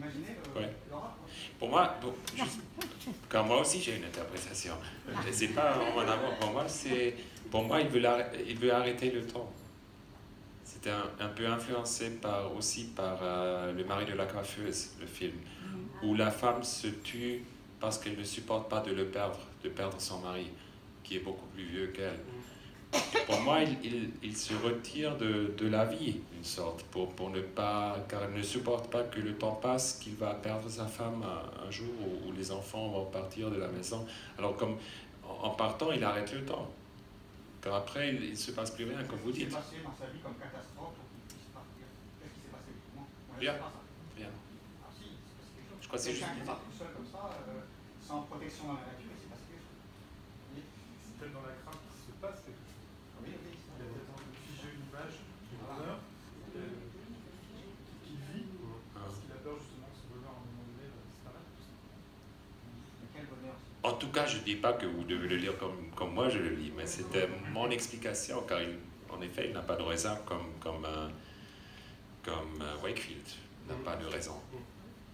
imaginez Ouais. Laura. Pour moi, quand moi aussi j'ai une interprétation. C'est pas en avant. Pour moi, il veut arrêter le temps. C'était un peu influencé aussi par Le mari de la coiffeuse, le film, où la femme se tue parce qu'elle ne supporte pas de perdre son mari, qui est beaucoup plus vieux qu'elle. Pour moi, il se retire de la vie, une sorte, pour ne pas, car elle ne supporte pas que le temps passe, qu'il va perdre sa femme un jour où les enfants vont partir de la maison. Alors, comme en partant, il arrête le temps. Car après, il ne se passe plus rien, comme vous dites. Qu'est-ce qui s'est passé dans sa vie comme catastrophe pour qu'il puisse partir? Qu'est-ce qui s'est passé? On Rien. pas ça. Rien. Ah si, il s'est passé quelque chose. Je crois que c'est juste. Quelqu'un qui part tout seul comme ça, sans protection dans la nature, il s'est passé quelque chose. C'est peut-être dans la crainte qu'il se passe quelque chose. Oui, oui. Il a peut-être envie de figer une image du bonheur qu'il vit, parce qu'il a peur justement que ce bonheur à un moment donné disparaisse. Mais quel bonheur. En tout cas, je ne dis pas que vous devez le lire comme moi je le lis, mais c'était mon explication, car en effet, il n'a pas de raison comme Wakefield n'a pas de raison. Je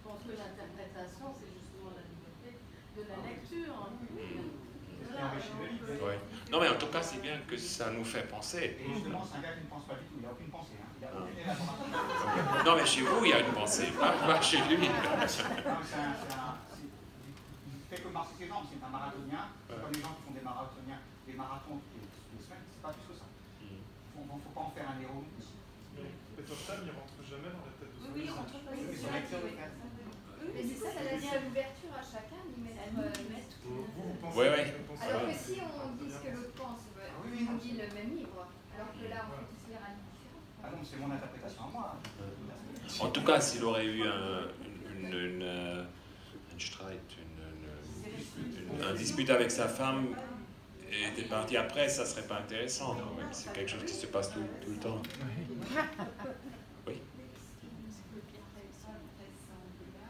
pense que l'interprétation, c'est justement la liberté de la lecture. Ouais. Non, mais en tout cas, c'est bien que ça nous fait penser. Et justement, c'est un gars qui ne pense pas du tout, il n'a aucune pensée. Hein. Il a aucune Non, mais chez vous, il y a une pensée, pas chez lui. Il fait que marcher ses jambes, c'est un marathonien. C'est comme les gens qui font des marathons toutes les semaines, c'est pas plus que ça. Il ne faut pas en faire un héros. Peter Pan, il ne rentre jamais dans la tête de son Oui, il rentre pas. Oui, c'est lecture de classe. Mais c'est ça, ça laisse l'ouverture à chacun d'y mettre tout. Vous pensez Ouais, ouais. Alors que si on dit ce que l'autre pense, on dit le même livre. Alors que là, on peut tous lire un livre différent. Ah non, c'est mon interprétation à moi. En tout cas, s'il aurait eu un dispute avec sa femme et était parti après, ça serait pas intéressant quand même. C'est quelque chose qui se passe tout le temps. Oui.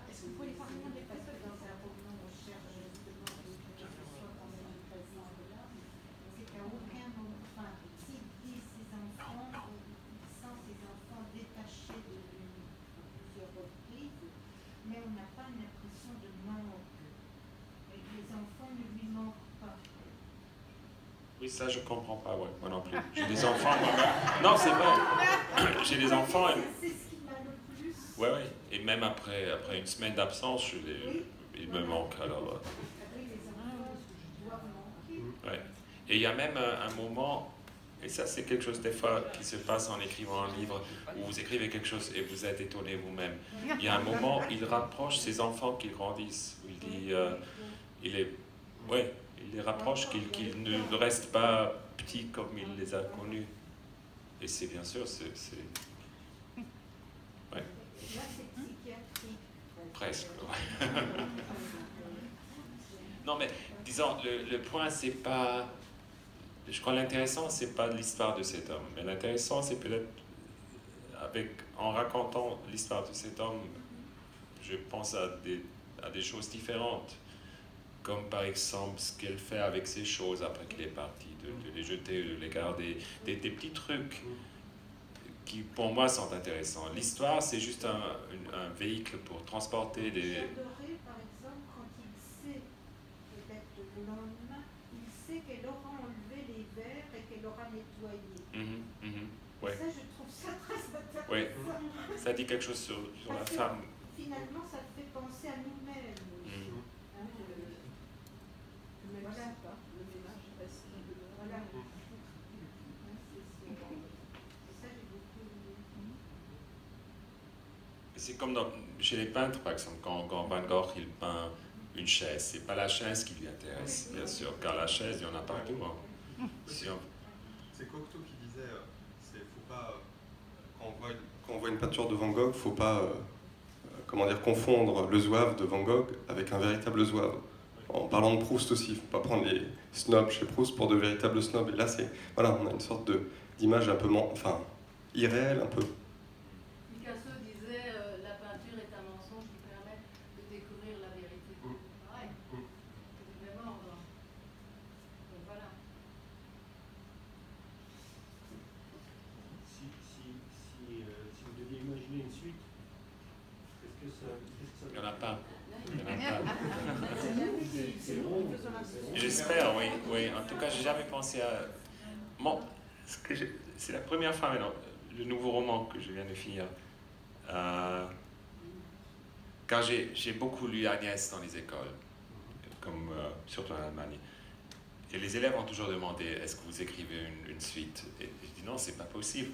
Est-ce que vous pouvez parler des personnes dans un roman on cherche justement que ce soit quand même présent là? C'est qu'à aucun moment, enfin, s'il dit ses enfants, sans ses enfants détachés de lui plusieurs reprises, mais on n'a pas une impression de manque. Et les enfants ne lui manquent pas. Oui, ça je comprends pas, ouais, moi non plus. J'ai des enfants, non, c'est vrai. J'ai des enfants. C'est ce qui m'a le plus. Ouais, ouais. Et même après une semaine d'absence, ils me manquent. Alors, Oui, les enfants doivent manquer. ouais. Et il y a même un moment, et ça c'est quelque chose des fois qui se passe en écrivant un livre, où vous écrivez quelque chose et vous êtes étonné vous-même. Il y a un moment, il rapproche ses enfants qui grandissent. Où il dit, il les rapproche, qu'ils ne restent pas petits comme il les a connus. Et c'est bien sûr, c'est... Ouais. Là, c'est psychiatrique. Presque, ouais. Non, mais disons, le point, c'est pas... Je crois l'intéressant, c'est pas l'histoire de cet homme. Mais l'intéressant, c'est peut-être, en racontant l'histoire de cet homme, je pense à des choses différentes. Comme par exemple ce qu'elle fait avec ses choses après qu'il est parti, de les jeter, de les garder. Des petits trucs qui, pour moi, sont intéressants. L'histoire, c'est juste un véhicule pour transporter des... J'adorais, par exemple, quand il sait, peut-être le lendemain, il sait qu'elle aura enlevé les verres et qu'elle aura nettoyé. Ouais. Ça, je trouve ça très intéressant. Ouais. Ça dit quelque chose sur la femme. Finalement, ça fait penser à nous-mêmes. Voilà. Le ménage reste voilà. Ça, j'ai beaucoup aimé. C'est comme chez les peintres, par exemple, quand Van Gogh il peint une chaise, c'est pas la chaise qui lui intéresse, bien sûr, car la chaise, il y en a partout. Hein. C'est Cocteau qui disait, faut pas, quand on voit une peinture de Van Gogh, faut pas confondre le zouave de Van Gogh avec un véritable zouave. En parlant de Proust aussi, il ne faut pas prendre les snobs chez Proust pour de véritables snobs. Et là, on a une sorte d'image un peu irréelle, un peu. Picasso disait la peinture est un mensonge qui permet de découvrir la vérité. Pareil. C'est du même ordre. Donc voilà. Si vous deviez imaginer une suite, qu'est-ce que Il n'y en a pas. Il y en a pas. C'est nous qui faisons la J'espère, oui, oui. En tout cas, j'ai jamais pensé à... Bon, c'est la première fois maintenant, le nouveau roman que je viens de finir. Car j'ai beaucoup lu Agnès dans les écoles, comme, surtout en Allemagne. Et les élèves ont toujours demandé, est-ce que vous écrivez une suite? Et je dis non, c'est pas possible.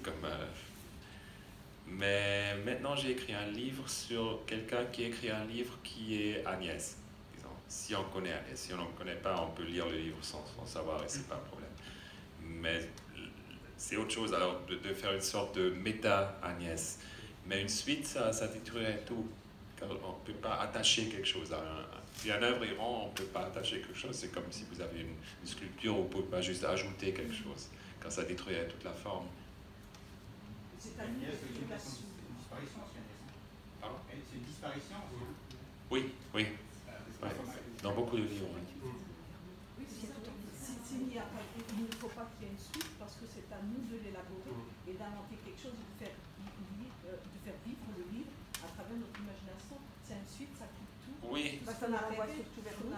Mais maintenant, j'ai écrit un livre sur quelqu'un qui écrit un livre qui est Agnès. Disons. Si on connaît Agnès, si on ne connaît pas, on peut lire le livre sans savoir et c'est pas un problème. Mais c'est autre chose alors de faire une sorte de méta-Agnès. Mais une suite, ça détruirait tout. Car on ne peut pas attacher quelque chose à si un œuvre est rond, on ne peut pas attacher quelque chose. C'est comme si vous avez une sculpture, vous ne pouvez pas juste ajouter quelque chose, car ça détruirait toute la forme. C'est à nous de faire la suite. C'est une disparition, c'est intéressant. Pardon? C'est une disparition. Oui, oui. Ouais. Dans beaucoup de livres. Oui. S'il n'y a pas, il ne faut pas qu'il y ait une suite parce que c'est à nous de l'élaborer et d'inventer quelque chose, de faire vivre le livre à travers notre imagination. C'est une suite, ça coupe tout. Oui. Parce qu'on a surtout vers nous.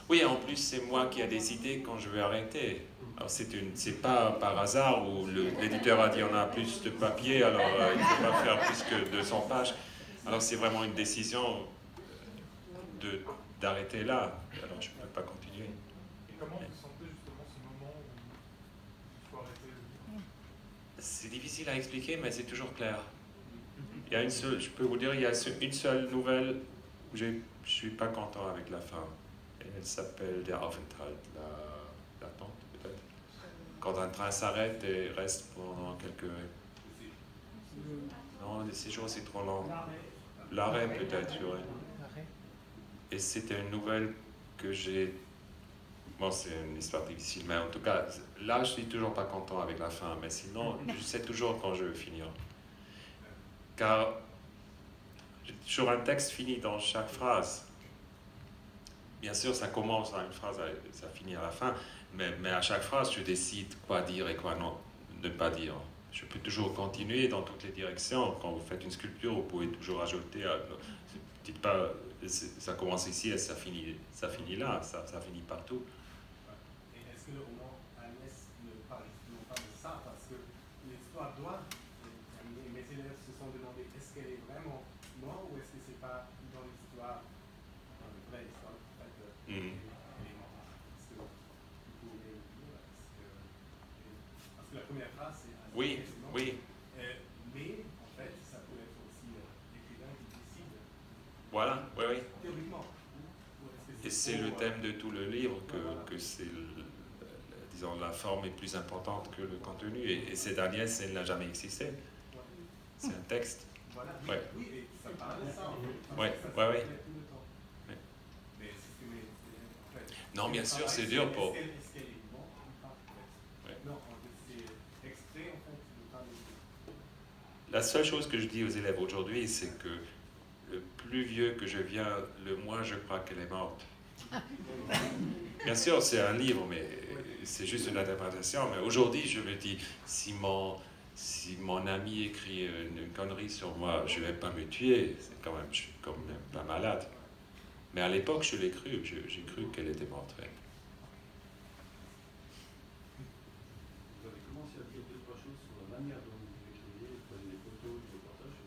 Oui, en plus, c'est moi qui ai décidé quand je vais arrêter. Alors, c'est pas par hasard où l'éditeur a dit on a plus de papier, alors il ne faut pas faire plus que 200 pages. Alors, c'est vraiment une décision d'arrêter là. Alors, je ne peux pas continuer. Et comment vous sentez justement ce moment où il faut arrêter le livre? C'est difficile à expliquer, mais c'est toujours clair. Il y a je peux vous dire, il y a une seule nouvelle où je ne suis pas content avec la fin. Et elle s'appelle Der Aufenthalt, l'attente peut-être. Quand un train s'arrête et reste pendant quelques... Non, les séjours c'est trop long. L'arrêt peut-être, ouais. Et c'était une nouvelle que j'ai... Bon, c'est une histoire difficile, mais en tout cas, là je suis toujours pas content avec la fin. Mais sinon, je sais toujours quand je vais finir. Car j'ai toujours un texte fini dans chaque phrase. Bien sûr, ça commence à une phrase, ça finit à la fin, mais à chaque phrase, je décide quoi dire et quoi ne pas dire. Je peux toujours continuer dans toutes les directions. Quand vous faites une sculpture, vous pouvez toujours ajouter. Dites pas, ça commence ici et ça finit là, ça finit partout. Et est-ce que le roman Agnès ne parle justement pas de ça? Parce que l'histoire doit. Mes élèves se sont demandé est-ce qu'elle est vraiment morte ou est-ce que c'est pas dans l'histoire, dans la vraie histoire, en fait, elle est morte. Est-ce que vous pouvez le dire? Parce que la première phrase, c'est Oui, oui. Mais en fait, ça peut être aussi l'écrivain qui décide. Voilà, oui, oui. Théoriquement. Et c'est le thème de tout le livre que c'est, disons, la forme est plus importante que le contenu. Et cette Agnès, elle n'a jamais existé. C'est un texte. Voilà, ouais. Oui, et ça parle de ça. Oui, oui, oui. Mais c'est ce que en fait, non, bien sûr, c'est dur pour... Est-ce qu'elle est morte ou pas, en fait? Ouais. Non, c'est extrait, en fait, de pas le... La seule chose que je dis aux élèves aujourd'hui, c'est que le plus vieux que je viens, le moins je crois qu'elle est morte. Bien sûr, c'est un livre, mais c'est juste une interprétation. Mais aujourd'hui, je me dis, si mon ami écrit une connerie sur moi, je ne vais pas me tuer. C'est quand même, je suis quand même pas malade. Mais à l'époque, je l'ai cru. J'ai cru qu'elle était morte. Ouais. Vous avez commencé à dire deux, trois choses sur la manière dont vous écrivez, vous prenez des photos, des reportages.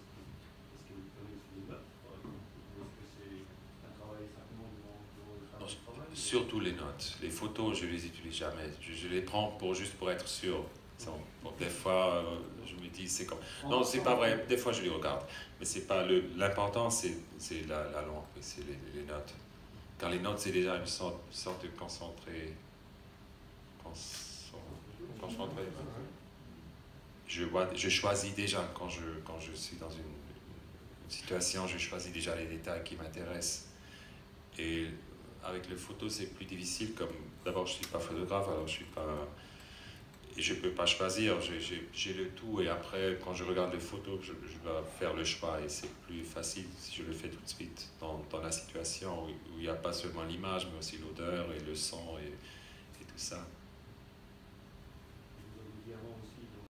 Est-ce que vous prenez aussi des notes, par exemple, ou est-ce que c'est un travail simplement devant le travail? Surtout les notes. Les photos, je les utilise jamais. Je les prends juste pour être sûr. Bon, des fois, je me dis, c'est comme... Non, c'est pas vrai. Des fois, je les regarde. Mais c'est pas l'important, c'est la langue, c'est les notes. Car les notes, c'est déjà une sorte de concentré. Je choisis déjà, quand je suis dans une situation, je choisis déjà les détails qui m'intéressent. Et avec les photos, c'est plus difficile. Comme d'abord, je ne suis pas photographe, alors je suis pas... Et je ne peux pas choisir, j'ai le tout, et après, quand je regarde les photos, je dois faire le choix, et c'est plus facile si je le fais tout de suite dans la situation où il n'y a pas seulement l'image, mais aussi l'odeur et le son et tout ça.